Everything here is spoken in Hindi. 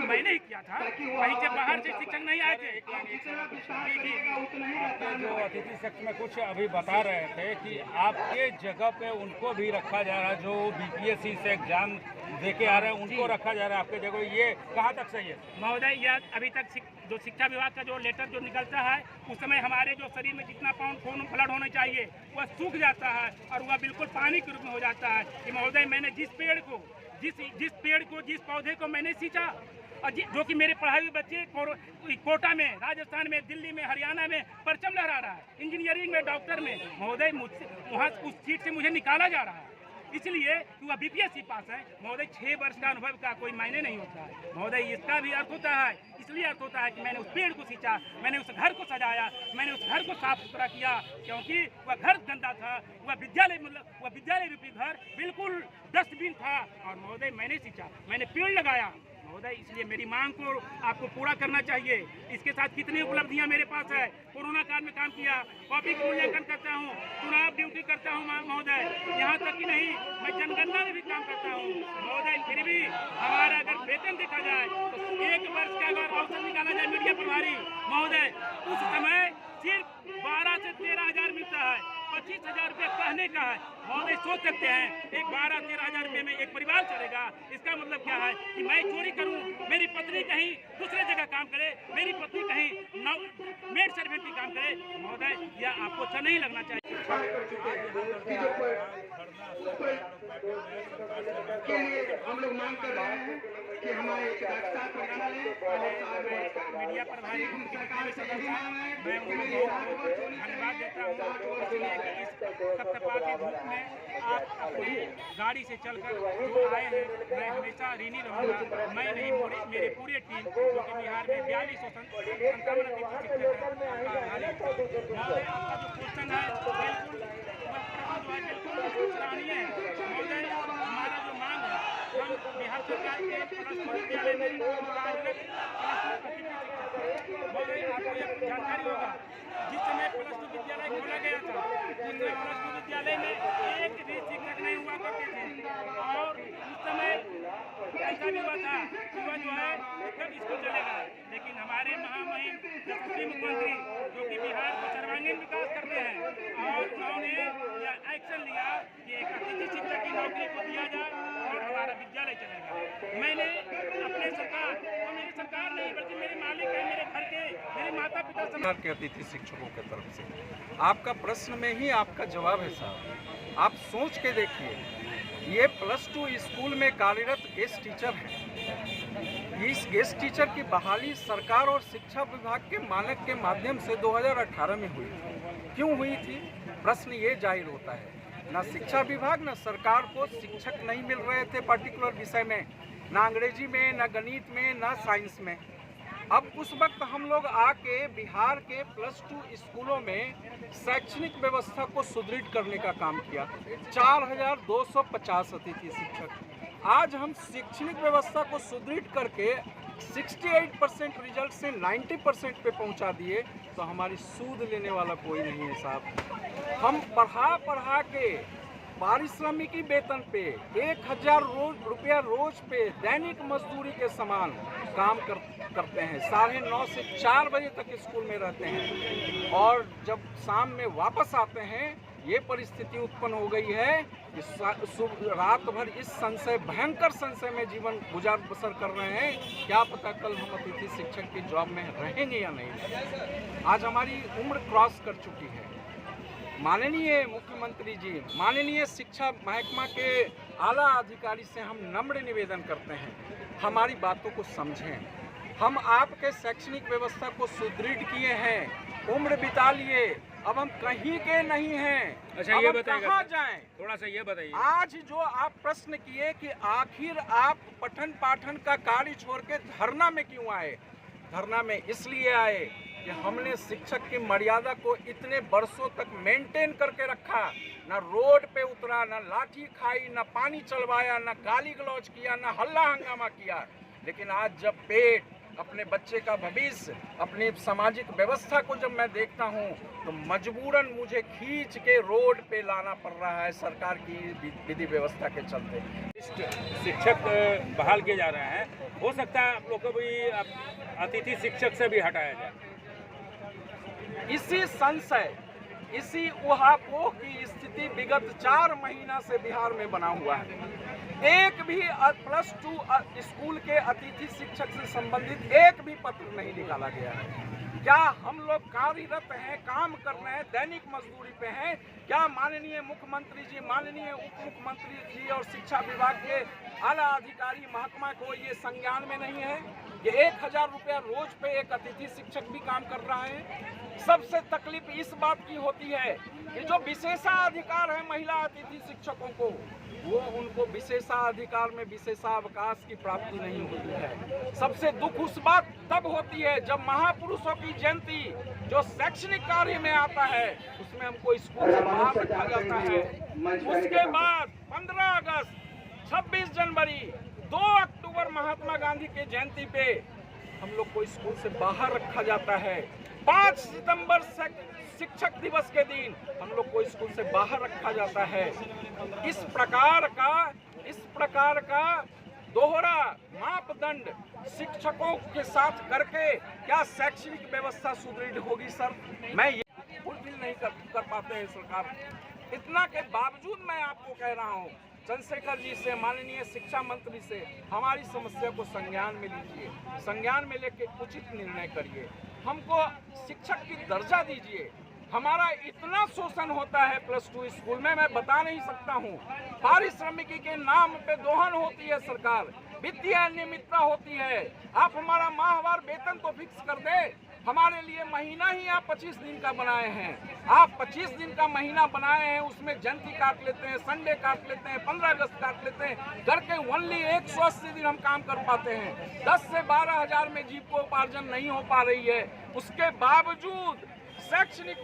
काम मैंने ही किया था, कहीं से बाहर से शिक्षक नहीं आए थे। जो अतिथि शिक्षक में कुछ अभी बता रहे थे कि आपके जगह पे उनको भी रखा जा रहा है, जो बीपीएससी से एग्जाम दे के आ रहे हैं उनको रखा जा रहा है आपके जगह, ये कहाँ तक सही है? महोदय, यह अभी तक जो शिक्षा विभाग का जो लेटर जो निकलता है उस समय हमारे जो शरीर में जितना पाउंड खून ब्लड होना चाहिए वह सूख जाता है और वह बिल्कुल पानी के रूप में हो जाता है। कि महोदय, मैंने जिस पेड़ को जिस पौधे को मैंने सींचा और जो कि मेरे पढ़ाए हुए बच्चे कोटा में, राजस्थान में, दिल्ली में, हरियाणा में परचम लहरा रहा है, इंजीनियरिंग में, डॉक्टर में, महोदय मुझसे वहाँ उस सीट से मुझे निकाला जा रहा है इसलिए कि वह बीपीएससी पास है। महोदय, 6 वर्ष का अनुभव का कोई मायने नहीं होता है महोदय, इसका भी अर्थ होता है, इसलिए अर्थ होता है कि मैंने उस पेड़ को सींचा, मैंने उस घर को सजाया, मैंने उस घर को साफ सुथरा किया, क्योंकि वह घर गंदा था, वह विद्यालय रूपी घर बिल्कुल डस्टबिन था और महोदय मैंने सींचा, मैंने पेड़ लगाया महोदय, इसलिए मेरी मांग को आपको पूरा करना चाहिए। इसके साथ कितनी उपलब्धियां मेरे पास है, कोरोना काल में काम किया, कॉपी का मूल्यांकन करता हूं, चुनाव ड्यूटी करता हूं महोदय, यहां तक कि नहीं मैं जनगणना में भी काम करता हूं महोदय। फिर भी हमारा अगर वेतन देखा जाए तो 1 वर्ष का अगर औसत निकाला जाए मीडिया प्रभारी महोदय, उस समय सिर्फ 12 से 13 हज़ार मिलता है, 25,000 रुपये कहने का है महोदय। सोच सकते हैं एक 12-13 हज़ार रुपये में एक परिवार चलेगा? इसका मतलब क्या है कि मैं चोरी करूं, मेरी पत्नी कहीं दूसरे जगह काम करे, मेरी पत्नी कहीं मेड सर्वेंट की काम करे महोदय, यह आपको अच्छा नहीं लगना चाहिए। के लिए हम लोग मांग कर रहे हैं कि हमारे मीडिया प्रभारी मैं उनको धन्यवाद देता हूँ, इसलिए कि इस तपतपाती धूप में आप अपनी गाड़ी से चलकर जो आए हैं, मैं हमेशा ऋणी रहूँगा। मैं नहीं, मेरे पूरे टीम जो कि बिहार में 4257 अतिथि शिक्षक हैं। आपका जो क्वेश्चन है बिल्कुल सराहनीय है महोदय। हमारा जो मांग है, हम बिहार सरकार के प्लस 2 विद्यालय में कार्यरत महोदय, आपको यह जानकारी होगा जिस समय प्लस 2 विद्यालय खोला गया था उस समय प्लस 2 विद्यालय में एक भी शिक्षक नहीं हुआ करते थे और उस समय ऐसा भी हुआ था कि वह जो है कब स्कूल चलेगा। लेकिन हमारे महामहिम यशस्वी मुख्यमंत्री जो कि बिहार को सर्वांगीण विकास करते हैं और उन्होंने यह एक्शन लिया कि एक अतिथि शिक्षक की नौकरी को दिया जाए और हमारा विद्यालय चलेगा। मैंने अपने सरकार, और मेरी सरकार नहीं बल्कि मेरे मालिक है, मेरे घर के, मेरे माता पिता सरकार के अतिथि शिक्षकों की तरफ से आपका प्रश्न में ही आपका जवाब है साहब। आप सोच के देखिए, ये प्लस 2 स्कूल में कार्यरत गेस्ट टीचर हैं। इस गेस्ट टीचर की बहाली सरकार और शिक्षा विभाग के मानक के माध्यम से 2018 में हुई थी। क्यों हुई थी? प्रश्न ये जाहिर होता है, ना शिक्षा विभाग ना सरकार को शिक्षक नहीं मिल रहे थे पर्टिकुलर विषय में, ना अंग्रेजी में, ना गणित में, ना साइंस में। अब उस वक्त हम लोग आके बिहार के प्लस 2 स्कूलों में शैक्षणिक व्यवस्था को सुदृढ़ करने का काम किया। 4250 अतिथि शिक्षक। आज हम शैक्षणिक व्यवस्था को सुदृढ़ करके 68% रिजल्ट से 90% पे पहुंचा दिए, तो हमारी सूद लेने वाला कोई नहीं है साहब। हम पढ़ा के पारिश्रमिकी वेतन पे 1000 रुपया रोज पे दैनिक मजदूरी के समान काम करते हैं। 9:30 से 4 बजे तक स्कूल में रहते हैं और जब शाम में वापस आते हैं ये परिस्थिति उत्पन्न हो गई है कि रात भर इस भयंकर संशय में जीवन गुजार बसर कर रहे हैं। क्या पता कल हम अतिथि शिक्षक की जॉब में रहेंगे या नहीं। आज हमारी उम्र क्रॉस कर चुकी है। माननीय मुख्यमंत्री जी, माननीय शिक्षा महकमा के आला अधिकारी से हम नम्र निवेदन करते हैं, हमारी बातों को समझें। हम आपके शैक्षणिक व्यवस्था को सुदृढ़ किए हैं, उम्र बिता लिए, अब हम कहीं के नहीं हैं। अच्छा, ये बताइए कहाँ जाएं? थोड़ा सा ये बताइए। आज जो आप प्रश्न किए कि आखिर आप पठन पाठन का कार्य छोड़ के धरना में क्यों आए? धरना में इसलिए आए कि हमने शिक्षक की मर्यादा को इतने वर्षों तक मेंटेन करके रखा, ना रोड पे उतरा, ना लाठी खाई, ना पानी चलवाया, ना गाली गलौज किया, ना हल्ला हंगामा किया। लेकिन आज जब पेट अपने बच्चे का भविष्य, अपनी सामाजिक व्यवस्था को जब मैं देखता हूँ तो मजबूरन मुझे खींच के रोड पे लाना पड़ रहा है सरकार की विधि व्यवस्था के चलते। शिक्षक बहाल किए जा रहे हैं, हो सकता है आप लोग को भी अतिथि शिक्षक से भी हटाया जाए। इसी संशय, इसी उहापोह की स्थिति विगत 4 महीना से बिहार में बना हुआ है। एक भी +2 स्कूल के अतिथि शिक्षक से संबंधित एक भी पत्र नहीं निकाला गया है। क्या हम लोग कार्यरत हैं, काम कर रहे हैं, दैनिक मजदूरी पे हैं? क्या माननीय मुख्यमंत्री जी, माननीय उप मुख्यमंत्री जी और शिक्षा विभाग के आला अधिकारी महकमा को ये संज्ञान में नहीं है कि 1000 रुपया रोज पे एक अतिथि शिक्षक भी काम कर रहा है? सबसे तकलीफ इस बात की होती है कि जो विशेषाधिकार है महिला अतिथि शिक्षकों को, वो उनको विशेषाधिकार में विशेषावकाश की प्राप्ति नहीं होती है। सबसे दुख उस बात तब होती है जब महापुरुषों की जयंती जो शैक्षणिक कार्य में आता है उसमें हमको स्कूल से बाहर रखा जाता है। उसके बाद 15 अगस्त, 26 जनवरी, 2 अक्टूबर महात्मा गांधी के जयंती पे हम लोग को स्कूल से बाहर रखा जाता है। 5 सितंबर शिक्षक दिवस के दिन हम लोग को स्कूल से बाहर रखा जाता है। इस प्रकार का दोहरा मापदंड शिक्षकों के साथ करके क्या शैक्षणिक व्यवस्था सुदृढ़ होगी सर? मैं ये फुलफिल नहीं कर पाते हैं सरकार। इतना के बावजूद मैं आपको कह रहा हूँ, चंद्रशेखर जी से, माननीय शिक्षा मंत्री से हमारी समस्या को संज्ञान में लीजिए, संज्ञान में लेके उचित निर्णय करिए, हमको शिक्षक की दर्जा दीजिए। हमारा इतना शोषण होता है +2 स्कूल में, मैं बता नहीं सकता हूँ। पारिश्रमिकी के नाम पे दोहन होती है सरकार, वित्तीय अनियमितता होती है। आप हमारा माहवार वेतन तो फिक्स कर दे। हमारे लिए महीना ही आप 25 दिन का बनाए हैं। आप 25 दिन का महीना बनाए हैं, उसमें जयंती काट लेते हैं, संडे काट लेते हैं, 15 अगस्त काट लेते हैं, करके ओनली 180 दिन हम काम कर पाते हैं। 10 से 12 हज़ार में जीविकोपार्जन नहीं हो पा रही है। उसके बावजूद शैक्षणिक